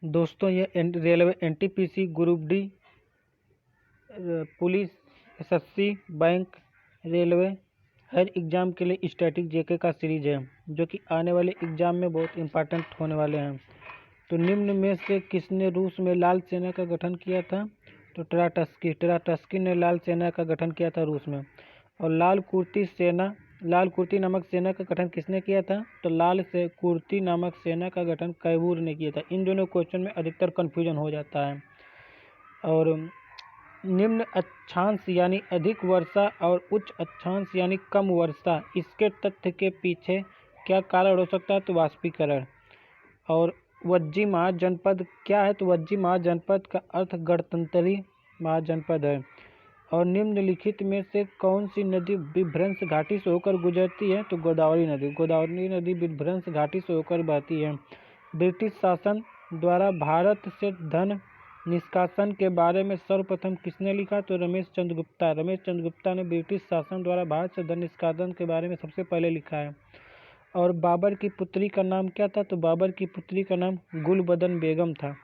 दोस्तों ये railway NTPC group D police SSC bank railway हर एग्ज़ाम के लिए स्टैटिक जेके का सीरीज है जो कि आने वाले एग्ज़ाम में बहुत इंपॉर्टेंट होने वाले हैं। तो निम्न में से किसने रूस में लाल सेना का गठन किया था? तो ट्राटस्की ने लाल सेना का गठन किया था रूस में। और लाल कुर्ती नामक सेना का गठन किसने किया था? तो कुर्ती नामक सेना का गठन कैमूर ने किया था। इन दोनों क्वेश्चन में अधिकतर कन्फ्यूजन हो जाता है। और निम्न अक्षांश यानी अधिक वर्षा और उच्च अक्षांश यानी कम वर्षा, इसके तथ्य के पीछे क्या कारण हो सकता है? तो वाष्पीकरण। और वज्जी महाजनपद क्या है? तो वज्जी महाजनपद का अर्थ गणतंत्री महाजनपद है। और निम्नलिखित में से कौन सी नदी विभ्रंश घाटी से होकर गुजरती है? तो गोदावरी नदी विभ्रंश घाटी से होकर बहती है। ब्रिटिश शासन द्वारा भारत से धन निष्कासन के बारे में सर्वप्रथम किसने लिखा? तो रमेश चंद्र गुप्ता ने ब्रिटिश शासन द्वारा भारत से धन निष्कासन के बारे में सबसे पहले लिखा है। और बाबर की पुत्री का नाम क्या था? तो बाबर की पुत्री का नाम गुलबदन बेगम था।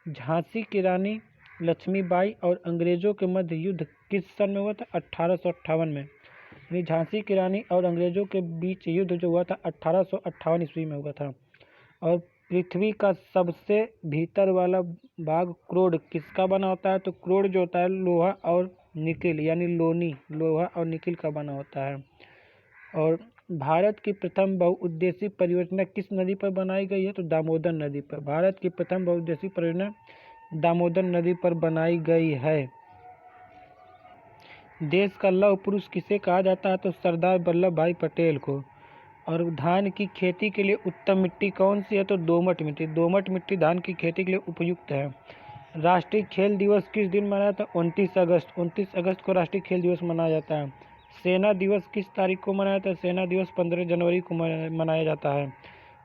झांसी की रानी लक्ष्मीबाई और अंग्रेजों के मध्य युद्ध किस सन में हुआ था? 1858 में। यानी झांसी की रानी और अंग्रेजों के बीच युद्ध जो हुआ था 1858 ईस्वी में हुआ था। और पृथ्वी का सबसे भीतर वाला भाग क्रोड किसका बना होता है? तो क्रोड जो होता है लोहा और निकिल यानी लोहा और निकिल का बना होता है। और भारत की प्रथम बहुउद्देशीय परियोजना किस नदी पर बनाई गई है? तो दामोदर नदी पर। भारत की प्रथम बहुउद्देशीय परियोजना दामोदर नदी पर बनाई गई है। देश का लौह पुरुष किसे कहा जाता है? तो सरदार वल्लभ भाई पटेल को। और धान की खेती के लिए उत्तम मिट्टी कौन सी है? तो दोमट मिट्टी धान की खेती के लिए उपयुक्त है। राष्ट्रीय खेल दिवस किस दिन मनाया जाता है? 29 अगस्त को राष्ट्रीय खेल दिवस मनाया जाता है। सेना दिवस किस तारीख को मनाया जाता है? सेना दिवस 15 जनवरी को मनाया जाता है।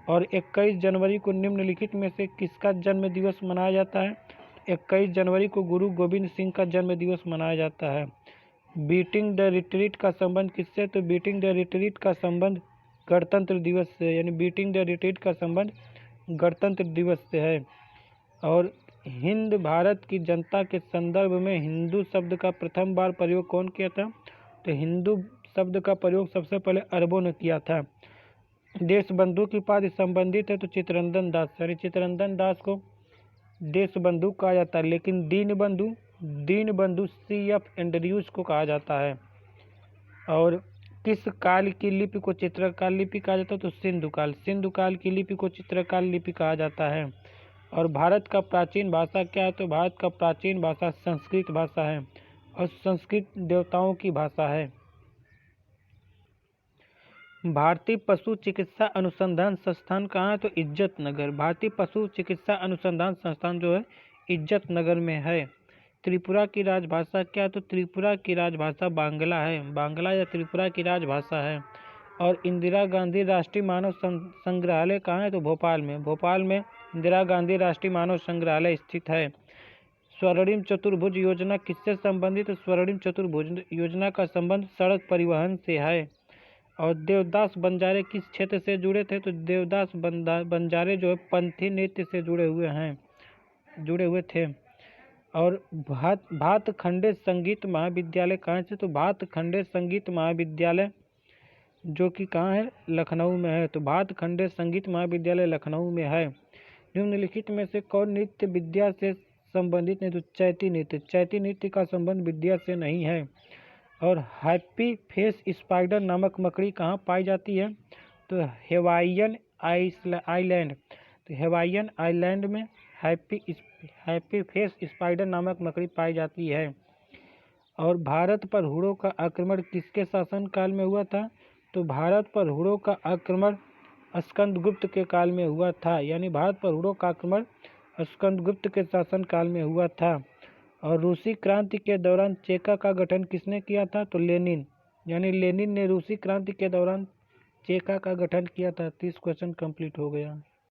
और 21 जनवरी को निम्नलिखित में से किसका जन्म दिवस मनाया जाता है? 21 जनवरी को गुरु गोविंद सिंह का जन्म दिवस मनाया जाता है। बीटिंग द रिट्रीट का संबंध किससे? तो बीटिंग द रिट्रीट का संबंध गणतंत्र दिवस से, यानी बीटिंग द रिट्रीट का संबंध गणतंत्र दिवस से है। और हिंद भारत की जनता के संदर्भ में हिंदू शब्द का प्रथम बार प्रयोग कौन किया था? तो हिंदू शब्द का प्रयोग सबसे पहले अरबों ने किया था। देशबंधु की उपाधि संबंधित है तो चित्तरंजन दास, यानी चित्तरंजन दास को देशबंधु कहा जाता है। लेकिन दीनबंधु CF एंड्रयूज को कहा जाता है। और किस काल की लिपि को चित्रकाल लिपि कहा जाता है? तो सिंधु काल की लिपि को चित्रकाल लिपि कहा जाता है। और भारत का प्राचीन भाषा क्या है? तो भारत का प्राचीन भाषा संस्कृत भाषा है और संस्कृत देवताओं की भाषा है। भारतीय पशु चिकित्सा अनुसंधान संस्थान कहाँ है? तो इज्जत नगर। भारतीय पशु चिकित्सा अनुसंधान संस्थान जो है इज्जत नगर में है। त्रिपुरा की राजभाषा क्या है? तो त्रिपुरा की राजभाषा बांग्ला है। बांग्ला या त्रिपुरा की राजभाषा है। और इंदिरा गांधी राष्ट्रीय मानव संग्रहालय कहाँ है? तो भोपाल में इंदिरा गांधी राष्ट्रीय मानव संग्रहालय स्थित है। स्वर्णिम चतुर्भुज योजना किससे संबंधित है? स्वर्णिम चतुर्भुज योजना का संबंध सड़क परिवहन से है। और देवदास बंजारे किस क्षेत्र से जुड़े थे? तो देवदास बंजारे जो है पंथी नृत्य से जुड़े हुए थे। और भातखंडे संगीत महाविद्यालय कहाँ से? तो भातखंडे संगीत महाविद्यालय जो कि कहाँ है? लखनऊ में है। तो भातखंडे संगीत महाविद्यालय लखनऊ में है। निम्नलिखित में से कौन नृत्य विद्या से संबंधित नहीं? तो चैती नृत्य का संबंध विद्या से नहीं है। और हैप्पी फेस स्पाइडर नामक मकड़ी कहाँ पाई जाती है? तो हवाईयन आइलैंड। तो हवाईयन आइलैंड में हैप्पी फेस स्पाइडर नामक मकड़ी पाई जाती है। और भारत पर हुड़ों का आक्रमण किसके शासनकाल में हुआ था? तो भारत पर हुड़ों का आक्रमण स्कंदगुप्त के काल में हुआ था। यानी भारत पर हुड़ों का आक्रमण स्कंदगुप्त के शासनकाल में हुआ था। और रूसी क्रांति के दौरान चेका का गठन किसने किया था? तो लेनिन, यानी लेनिन ने रूसी क्रांति के दौरान चेका का गठन किया था। 30 क्वेश्चन कंप्लीट हो गया।